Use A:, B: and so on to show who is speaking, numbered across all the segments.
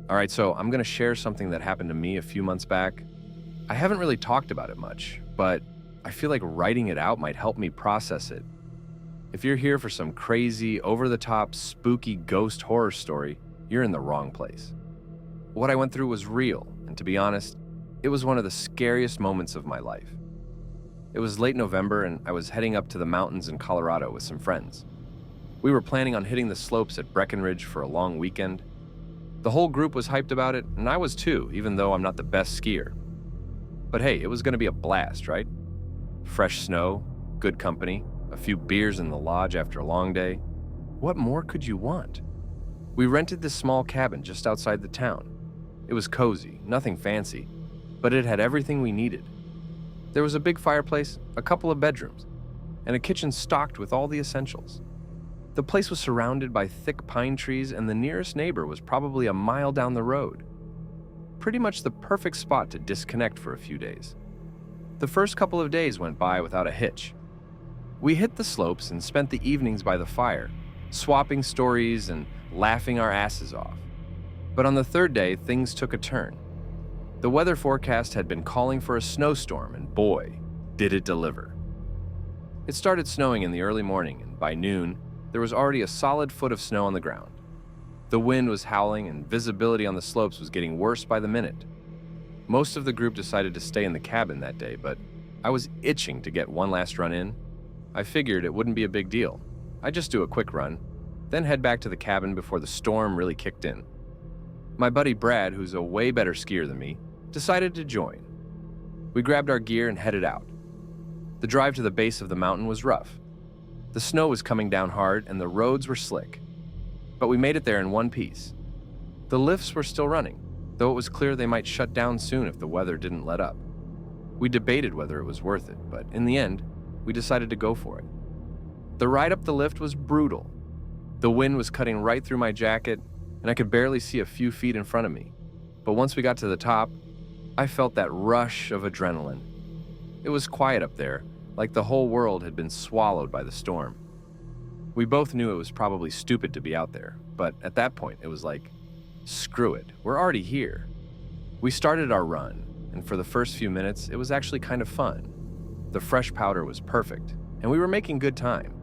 A: All right, so I'm going to share something that happened to me a few months back. I haven't really talked about it much, but I feel like writing it out might help me process it. If you're here for some crazy, over the top, spooky ghost horror story, you're in the wrong place. What I went through was real, and to be honest, it was one of the scariest moments of my life. It was late November, and I was heading up to the mountains in Colorado with some friends. We were planning on hitting the slopes at Breckenridge for a long weekend. The whole group was hyped about it, and I was too, even though I'm not the best skier. But hey, it was going to be a blast, right? Fresh snow, good company, a few beers in the lodge after a long day. What more could you want? We rented this small cabin just outside the town. It was cozy, nothing fancy, but it had everything we needed. There was a big fireplace, a couple of bedrooms, and a kitchen stocked with all the essentials. The place was surrounded by thick pine trees, and the nearest neighbor was probably a mile down the road. Pretty much the perfect spot to disconnect for a few days. The first couple of days went by without a hitch. We hit the slopes and spent the evenings by the fire, swapping stories and laughing our asses off. But on the third day, things took a turn. The weather forecast had been calling for a snowstorm, and boy, did it deliver. It started snowing in the early morning, and by noon, there was already a solid foot of snow on the ground. The wind was howling, and visibility on the slopes was getting worse by the minute. Most of the group decided to stay in the cabin that day, but I was itching to get one last run in. I figured it wouldn't be a big deal. I'd just do a quick run, then head back to the cabin before the storm really kicked in. My buddy Brad, who's a way better skier than me, decided to join. We grabbed our gear and headed out. The drive to the base of the mountain was rough. The snow was coming down hard and the roads were slick. But we made it there in one piece. The lifts were still running, though it was clear they might shut down soon if the weather didn't let up. We debated whether it was worth it, but in the end, we decided to go for it. The ride up the lift was brutal. The wind was cutting right through my jacket, and I could barely see a few feet in front of me. But once we got to the top, I felt that rush of adrenaline. It was quiet up there, like the whole world had been swallowed by the storm. We both knew it was probably stupid to be out there, but at that point it was like, screw it, we're already here. We started our run, and for the first few minutes, it was actually kind of fun. The fresh powder was perfect, and we were making good time.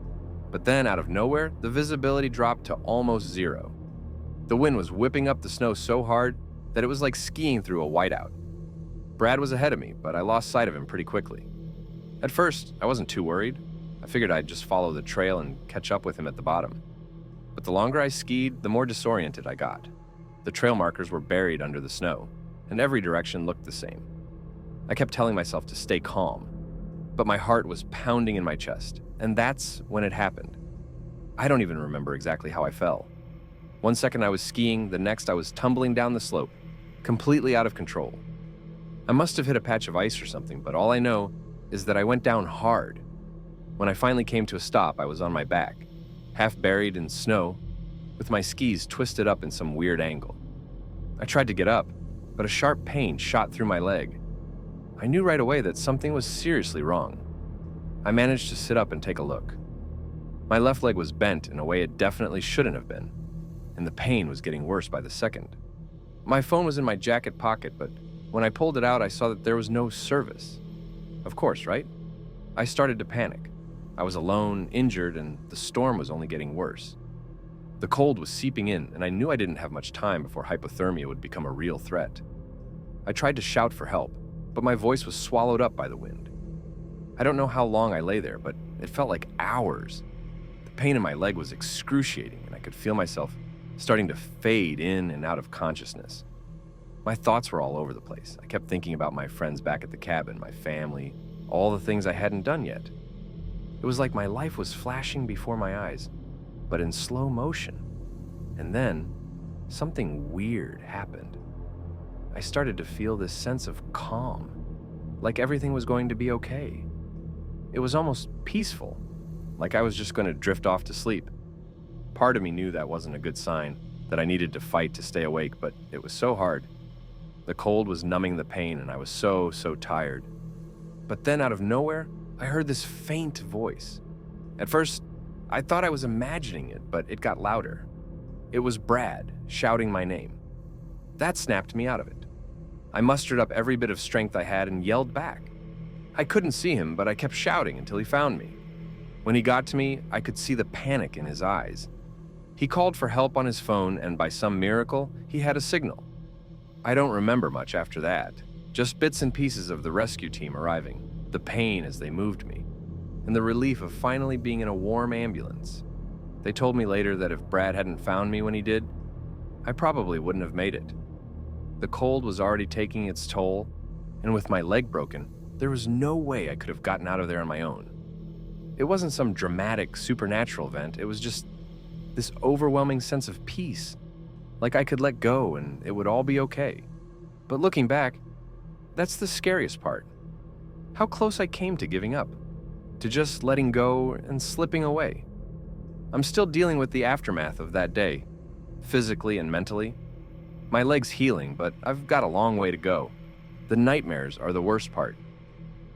A: But then, out of nowhere, the visibility dropped to almost zero. The wind was whipping up the snow so hard that it was like skiing through a whiteout. Brad was ahead of me, but I lost sight of him pretty quickly. At first, I wasn't too worried. I figured I'd just follow the trail and catch up with him at the bottom. But the longer I skied, the more disoriented I got. The trail markers were buried under the snow, and every direction looked the same. I kept telling myself to stay calm, but my heart was pounding in my chest, and that's when it happened. I don't even remember exactly how I fell. One second I was skiing, the next I was tumbling down the slope, completely out of control. I must have hit a patch of ice or something, but all I know is that I went down hard. When I finally came to a stop, I was on my back, half buried in snow, with my skis twisted up in some weird angle. I tried to get up, but a sharp pain shot through my leg. I knew right away that something was seriously wrong. I managed to sit up and take a look. My left leg was bent in a way it definitely shouldn't have been, and the pain was getting worse by the second. My phone was in my jacket pocket, but when I pulled it out, I saw that there was no service. Of course, right? I started to panic. I was alone, injured, and the storm was only getting worse. The cold was seeping in, and I knew I didn't have much time before hypothermia would become a real threat. I tried to shout for help, but my voice was swallowed up by the wind. I don't know how long I lay there, but it felt like hours. The pain in my leg was excruciating, and I could feel myself starting to fade in and out of consciousness. My thoughts were all over the place. I kept thinking about my friends back at the cabin, my family, all the things I hadn't done yet. It was like my life was flashing before my eyes, but in slow motion. And then, something weird happened. I started to feel this sense of calm, like everything was going to be okay. It was almost peaceful, like I was just going to drift off to sleep. Part of me knew that wasn't a good sign, that I needed to fight to stay awake, but it was so hard. The cold was numbing the pain, and I was so tired. But then out of nowhere, I heard this faint voice. At first, I thought I was imagining it, but it got louder. It was Brad shouting my name. That snapped me out of it. I mustered up every bit of strength I had and yelled back. I couldn't see him, but I kept shouting until he found me. When he got to me, I could see the panic in his eyes. He called for help on his phone, and by some miracle, he had a signal. I don't remember much after that, just bits and pieces of the rescue team arriving, the pain as they moved me, and the relief of finally being in a warm ambulance. They told me later that if Brad hadn't found me when he did, I probably wouldn't have made it. The cold was already taking its toll, and with my leg broken, there was no way I could have gotten out of there on my own. It wasn't some dramatic, supernatural event, it was just this overwhelming sense of peace, like I could let go and it would all be okay. But looking back, that's the scariest part. How close I came to giving up, to just letting go and slipping away. I'm still dealing with the aftermath of that day, physically and mentally. My leg's healing, but I've got a long way to go. The nightmares are the worst part.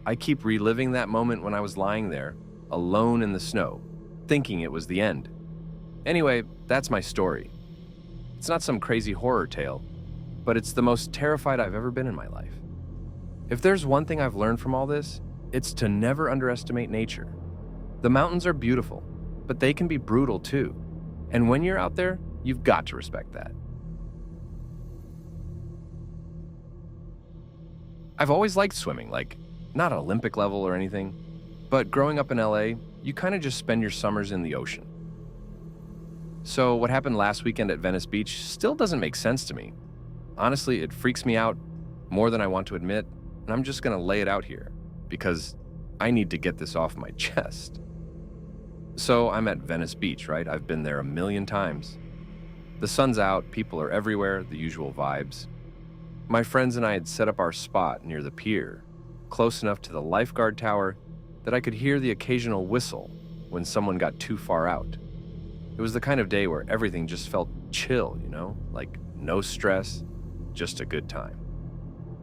A: I keep reliving that moment when I was lying there, alone in the snow, thinking it was the end. Anyway, that's my story. It's not some crazy horror tale, but it's the most terrified I've ever been in my life. If there's one thing I've learned from all this, it's to never underestimate nature. The mountains are beautiful, but they can be brutal too. And when you're out there, you've got to respect that. I've always liked swimming, like, not Olympic level or anything, but growing up in LA, you kind of just spend your summers in the ocean. So what happened last weekend at Venice Beach still doesn't make sense to me. Honestly, it freaks me out more than I want to admit, and I'm just gonna lay it out here, because I need to get this off my chest. So I'm at Venice Beach, right? I've been there a million times. The sun's out, people are everywhere, the usual vibes. My friends and I had set up our spot near the pier, close enough to the lifeguard tower that I could hear the occasional whistle when someone got too far out. It was the kind of day where everything just felt chill, like no stress, just a good time.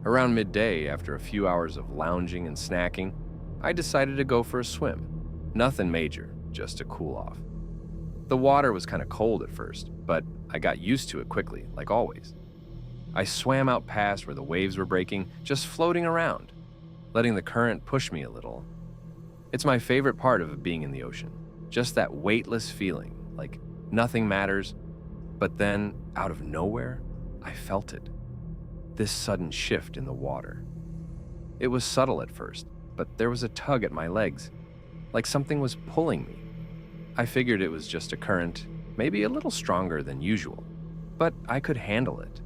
A: Around midday, after a few hours of lounging and snacking, I decided to go for a swim. Nothing major, just to cool off. The water was kind of cold at first, but I got used to it quickly, like always. I swam out past where the waves were breaking, just floating around, letting the current push me a little. It's my favorite part of being in the ocean, just that weightless feeling, like nothing matters. But then, out of nowhere, I felt it. This sudden shift in the water. It was subtle at first, but there was a tug at my legs, like something was pulling me. I figured it was just a current, maybe a little stronger than usual, but I could handle it.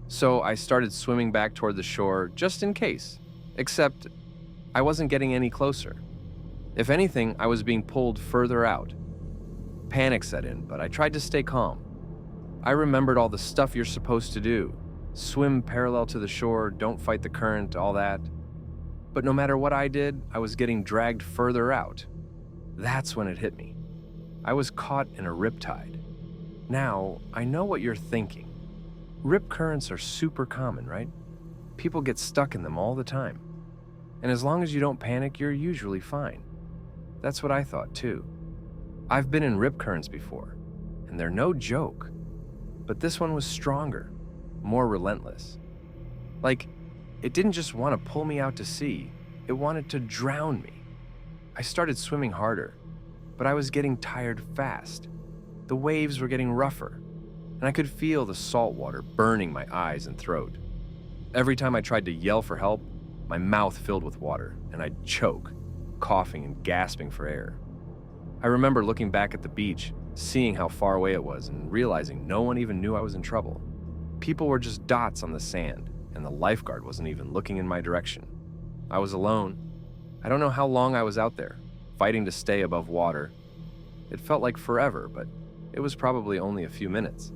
A: So I started swimming back toward the shore just in case, except I wasn't getting any closer. If anything, I was being pulled further out. Panic set in, but I tried to stay calm. I remembered all the stuff you're supposed to do. Swim parallel to the shore, don't fight the current, all that. But no matter what I did, I was getting dragged further out. That's when it hit me. I was caught in a riptide. Now, I know what you're thinking. Rip currents are super common, right? People get stuck in them all the time. And as long as you don't panic, you're usually fine. That's what I thought too. I've been in rip currents before, and they're no joke. But this one was stronger, more relentless. Like, it didn't just want to pull me out to sea, it wanted to drown me. I started swimming harder, but I was getting tired fast. The waves were getting rougher, and I could feel the salt water burning my eyes and throat. Every time I tried to yell for help, my mouth filled with water, and I'd choke, coughing and gasping for air. I remember looking back at the beach, seeing how far away it was, and realizing no one even knew I was in trouble. People were just dots on the sand, and the lifeguard wasn't even looking in my direction. I was alone. I don't know how long I was out there, fighting to stay above water. It felt like forever, but it was probably only a few minutes.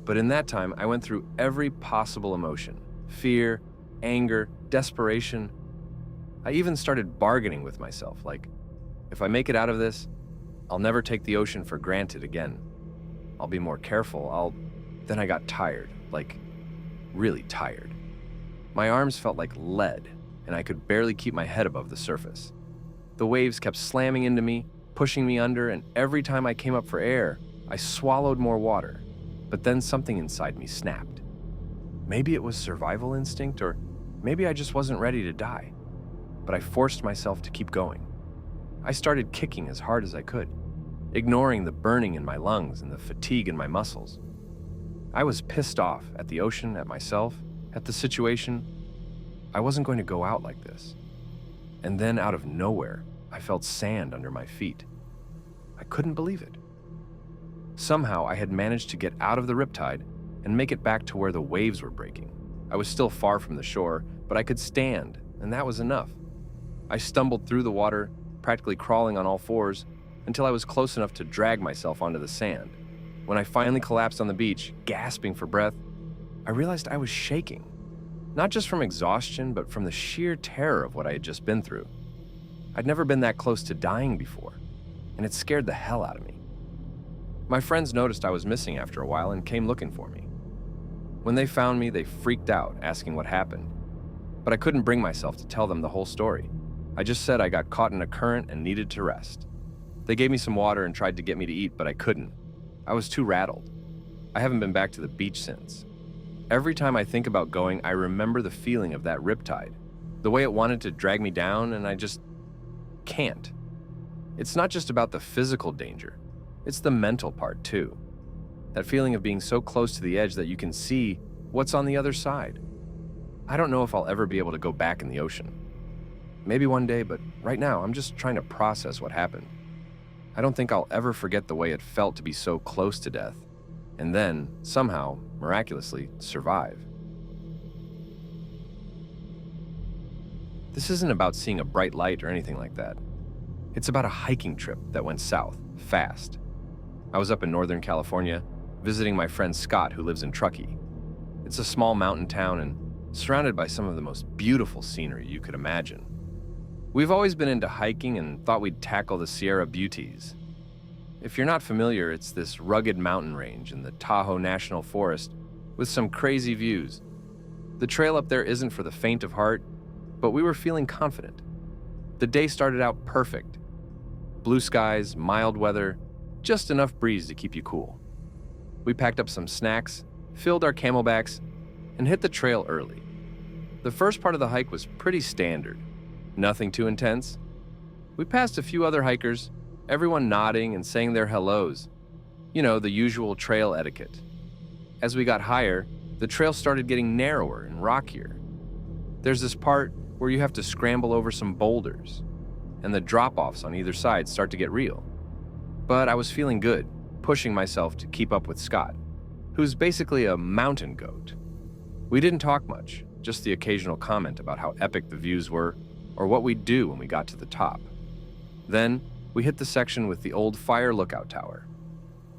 A: But in that time, I went through every possible emotion: fear, anger, desperation. I even started bargaining with myself, like, if I make it out of this, I'll never take the ocean for granted again. I'll be more careful. Then I got tired, like, really tired. My arms felt like lead, and I could barely keep my head above the surface. The waves kept slamming into me, pushing me under, and every time I came up for air, I swallowed more water. But then something inside me snapped. Maybe it was survival instinct, or maybe I just wasn't ready to die. But I forced myself to keep going. I started kicking as hard as I could, ignoring the burning in my lungs and the fatigue in my muscles. I was pissed off at the ocean, at myself, at the situation. I wasn't going to go out like this. And then out of nowhere, I felt sand under my feet. I couldn't believe it. Somehow I had managed to get out of the riptide and make it back to where the waves were breaking. I was still far from the shore, but I could stand, and that was enough. I stumbled through the water, practically crawling on all fours, until I was close enough to drag myself onto the sand. When I finally collapsed on the beach, gasping for breath, I realized I was shaking. Not just from exhaustion, but from the sheer terror of what I had just been through. I'd never been that close to dying before, and it scared the hell out of me. My friends noticed I was missing after a while and came looking for me. When they found me, they freaked out, asking what happened. But I couldn't bring myself to tell them the whole story. I just said I got caught in a current and needed to rest. They gave me some water and tried to get me to eat, but I couldn't. I was too rattled. I haven't been back to the beach since. Every time I think about going, I remember the feeling of that riptide, the way it wanted to drag me down, and I just can't. It's not just about the physical danger, it's the mental part too. That feeling of being so close to the edge that you can see what's on the other side. I don't know if I'll ever be able to go back in the ocean. Maybe one day, but right now I'm just trying to process what happened. I don't think I'll ever forget the way it felt to be so close to death, and then, somehow, miraculously, survive. This isn't about seeing a bright light or anything like that. It's about a hiking trip that went south, fast. I was up in Northern California, visiting my friend Scott, who lives in Truckee. It's a small mountain town and surrounded by some of the most beautiful scenery you could imagine. We've always been into hiking and thought we'd tackle the Sierra Buttes. If you're not familiar, it's this rugged mountain range in the Tahoe National Forest with some crazy views. The trail up there isn't for the faint of heart, but we were feeling confident. The day started out perfect. Blue skies, mild weather, just enough breeze to keep you cool. We packed up some snacks, filled our camelbacks, and hit the trail early. The first part of the hike was pretty standard. Nothing too intense. We passed a few other hikers, everyone nodding and saying their hellos. You know, the usual trail etiquette. As we got higher, the trail started getting narrower and rockier. There's this part where you have to scramble over some boulders, and the drop-offs on either side start to get real. But I was feeling good, pushing myself to keep up with Scott, who's basically a mountain goat. We didn't talk much, just the occasional comment about how epic the views were, or what we'd do when we got to the top. Then, we hit the section with the old fire lookout tower.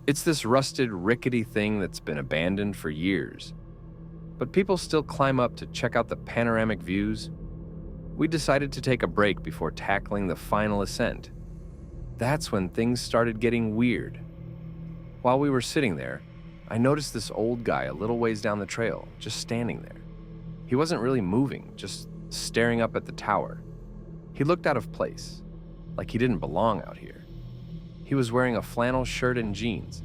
A: It's this rusted, rickety thing that's been abandoned for years. But people still climb up to check out the panoramic views. We decided to take a break before tackling the final ascent. That's when things started getting weird. While we were sitting there, I noticed this old guy a little ways down the trail, just standing there. He wasn't really moving, just staring up at the tower. He looked out of place, like he didn't belong out here. He was wearing a flannel shirt and jeans,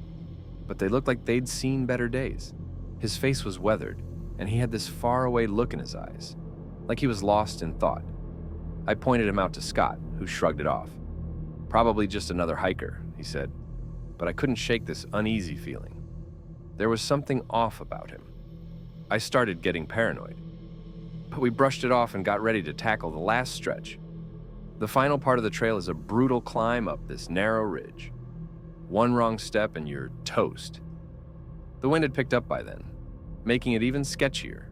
A: but they looked like they'd seen better days. His face was weathered, and he had this faraway look in his eyes, like he was lost in thought. I pointed him out to Scott, who shrugged it off. Probably just another hiker, he said, but I couldn't shake this uneasy feeling. There was something off about him. I started getting paranoid. But we brushed it off and got ready to tackle the last stretch. The final part of the trail is a brutal climb up this narrow ridge. One wrong step and you're toast. The wind had picked up by then, making it even sketchier.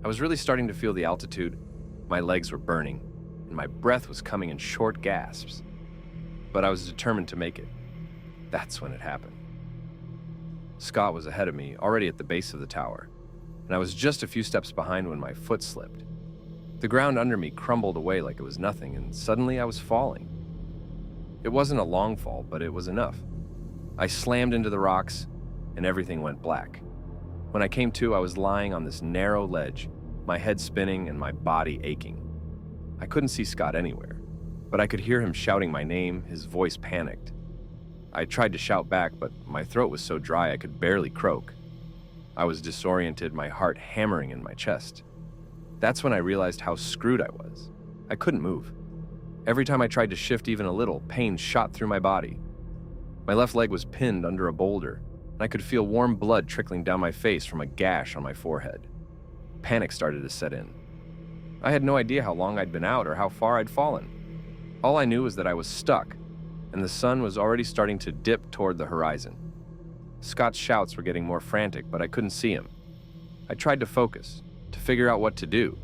A: I was really starting to feel the altitude. My legs were burning, and my breath was coming in short gasps. But I was determined to make it. That's when it happened. Scott was ahead of me, already at the base of the tower, and I was just a few steps behind when my foot slipped. The ground under me crumbled away like it was nothing, and suddenly I was falling. It wasn't a long fall, but it was enough. I slammed into the rocks, and everything went black. When I came to, I was lying on this narrow ledge, my head spinning and my body aching. I couldn't see Scott anywhere, but I could hear him shouting my name, his voice panicked. I tried to shout back, but my throat was so dry I could barely croak. I was disoriented, my heart hammering in my chest. That's when I realized how screwed I was. I couldn't move. Every time I tried to shift even a little, pain shot through my body. My left leg was pinned under a boulder, and I could feel warm blood trickling down my face from a gash on my forehead. Panic started to set in. I had no idea how long I'd been out or how far I'd fallen. All I knew was that I was stuck, and the sun was already starting to dip toward the horizon. Scott's shouts were getting more frantic, but I couldn't see him. I tried to focus, to figure out what to do,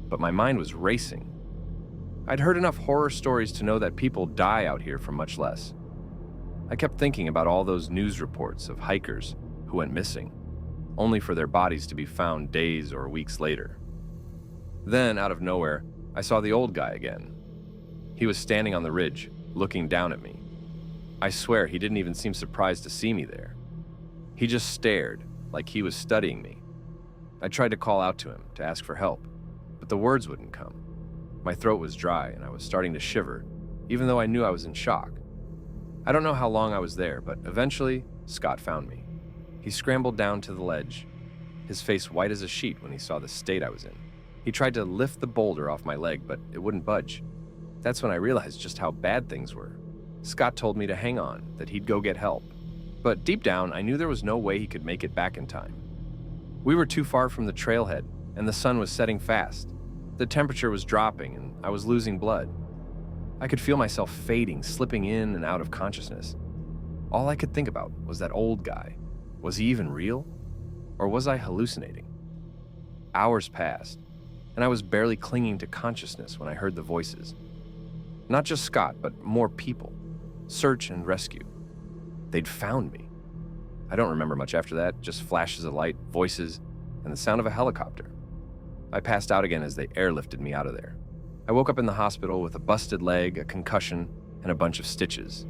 A: but my mind was racing. I'd heard enough horror stories to know that people die out here for much less. I kept thinking about all those news reports of hikers who went missing, only for their bodies to be found days or weeks later. Then, out of nowhere, I saw the old guy again. He was standing on the ridge, looking down at me. I swear he didn't even seem surprised to see me there. He just stared, like he was studying me. I tried to call out to him, to ask for help, but the words wouldn't come. My throat was dry and I was starting to shiver, even though I knew I was in shock. I don't know how long I was there, but eventually, Scott found me. He scrambled down to the ledge, his face white as a sheet when he saw the state I was in. He tried to lift the boulder off my leg, but it wouldn't budge. That's when I realized just how bad things were. Scott told me to hang on, that he'd go get help. But deep down, I knew there was no way he could make it back in time. We were too far from the trailhead, and the sun was setting fast. The temperature was dropping, and I was losing blood. I could feel myself fading, slipping in and out of consciousness. All I could think about was that old guy. Was he even real? Or was I hallucinating? Hours passed, and I was barely clinging to consciousness when I heard the voices. Not just Scott, but more people. Search and rescue. They'd found me. I don't remember much after that, just flashes of light, voices, and the sound of a helicopter. I passed out again as they airlifted me out of there. I woke up in the hospital with a busted leg, a concussion, and a bunch of stitches.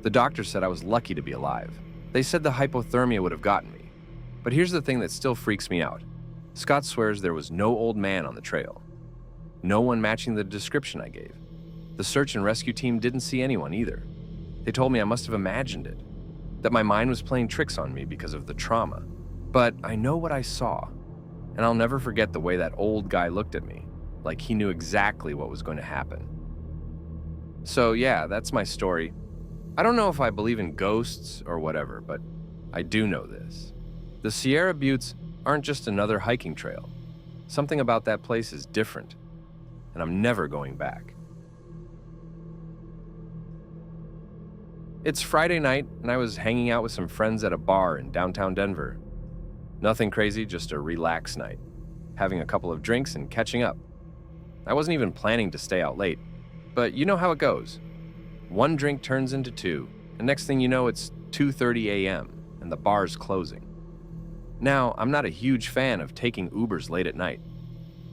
A: The doctor said I was lucky to be alive. They said the hypothermia would have gotten me. But here's the thing that still freaks me out. Scott swears there was no old man on the trail. No one matching the description I gave. The search and rescue team didn't see anyone either. They told me I must have imagined it, that my mind was playing tricks on me because of the trauma. But I know what I saw, and I'll never forget the way that old guy looked at me, like he knew exactly what was going to happen. So yeah, that's my story. I don't know if I believe in ghosts or whatever, but I do know this. The Sierra Buttes aren't just another hiking trail. Something about that place is different, and I'm never going back. It's Friday night, and I was hanging out with some friends at a bar in downtown Denver. Nothing crazy, just a relaxed night. Having a couple of drinks and catching up. I wasn't even planning to stay out late, but you know how it goes. One drink turns into two, and next thing you know, it's 2:30 a.m., and the bar's closing. Now, I'm not a huge fan of taking Ubers late at night,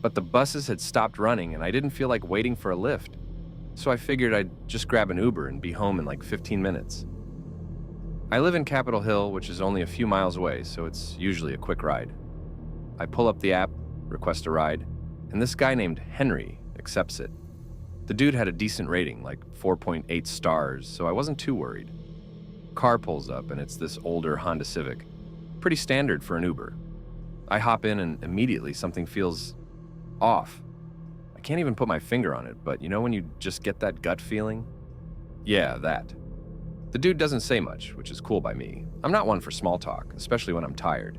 A: but the buses had stopped running and I didn't feel like waiting for a lift. So I figured I'd just grab an Uber and be home in like 15 minutes. I live in Capitol Hill, which is only a few miles away, so it's usually a quick ride. I pull up the app, request a ride, and this guy named Henry accepts it. The dude had a decent rating, like 4.8 stars, so I wasn't too worried. Car pulls up and it's this older Honda Civic. Pretty standard for an Uber. I hop in and immediately something feels off. I can't even put my finger on it, but you know when you just get that gut feeling? Yeah, that. The dude doesn't say much, which is cool by me. I'm not one for small talk, especially when I'm tired.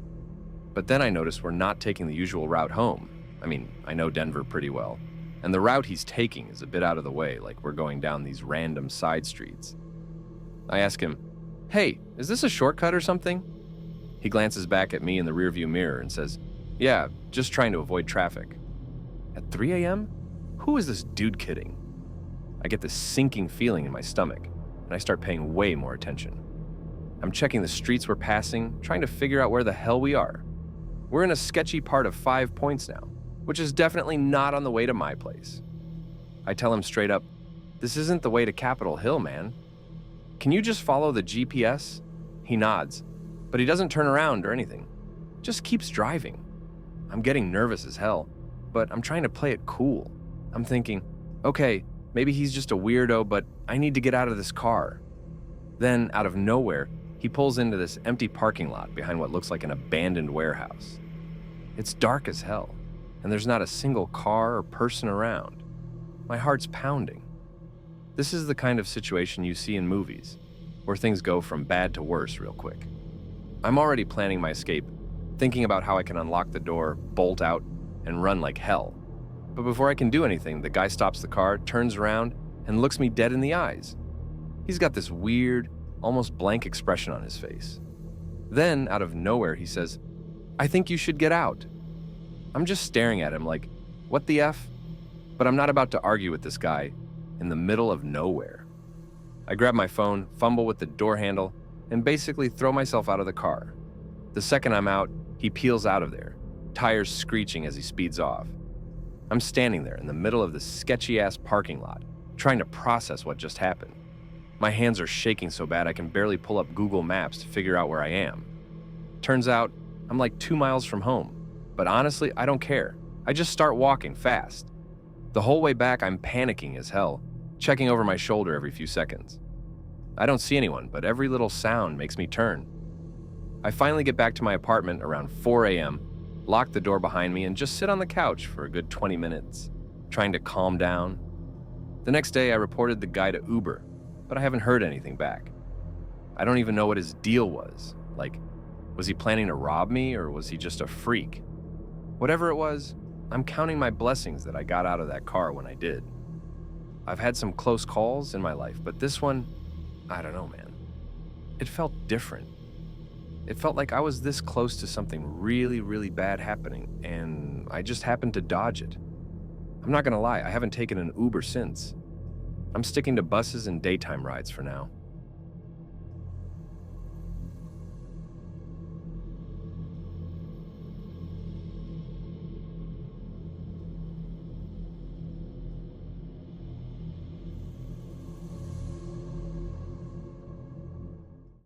A: But then I notice we're not taking the usual route home. I mean, I know Denver pretty well. And the route he's taking is a bit out of the way, like we're going down these random side streets. I ask him, "Hey, is this a shortcut or something?" He glances back at me in the rearview mirror and says, "Yeah, just trying to avoid traffic." At 3 a.m.? Who is this dude kidding? I get this sinking feeling in my stomach, and I start paying way more attention. I'm checking the streets we're passing, trying to figure out where the hell we are. We're in a sketchy part of 5 Points now, which is definitely not on the way to my place. I tell him straight up, "This isn't the way to Capitol Hill, man. Can you just follow the GPS?" He nods, but he doesn't turn around or anything. Just keeps driving. I'm getting nervous as hell, but I'm trying to play it cool. I'm thinking, okay, maybe he's just a weirdo, but I need to get out of this car. Then, out of nowhere, he He pulls into this empty parking lot behind what looks like an abandoned warehouse. It's dark as hell, and there's not a single car or person around. My heart's pounding. This is the kind of situation you see in movies, where things go from bad to worse real quick. I'm already planning my escape, thinking about how I can unlock the door, bolt out, and run like hell. But before I can do anything, the guy stops the car, turns around, and looks me dead in the eyes. He's got this weird, almost blank expression on his face. Then, out of nowhere, he says, "I think you should get out." I'm just staring at him like, what the F? But I'm not about to argue with this guy in the middle of nowhere. I grab my phone, fumble with the door handle, and basically throw myself out of the car. The second I'm out, he peels out of there, tires screeching as he speeds off. I'm standing there in the middle of this sketchy-ass parking lot, trying to process what just happened. My hands are shaking so bad I can barely pull up Google Maps to figure out where I am. Turns out, I'm like 2 miles from home. But honestly, I don't care. I just start walking fast. The whole way back, I'm panicking as hell, checking over my shoulder every few seconds. I don't see anyone, but every little sound makes me turn. I finally get back to my apartment around 4 a.m., lock the door behind me, and just sit on the couch for a good 20 minutes, trying to calm down. The next day, I reported the guy to Uber, but I haven't heard anything back. I don't even know what his deal was. Like, was he planning to rob me, or was he just a freak? Whatever it was, I'm counting my blessings that I got out of that car when I did. I've had some close calls in my life, but this one, I don't know, man. It felt different. It felt like I was this close to something really, really bad happening, and I just happened to dodge it. I'm not gonna lie, I haven't taken an Uber since. I'm sticking to buses and daytime rides for now.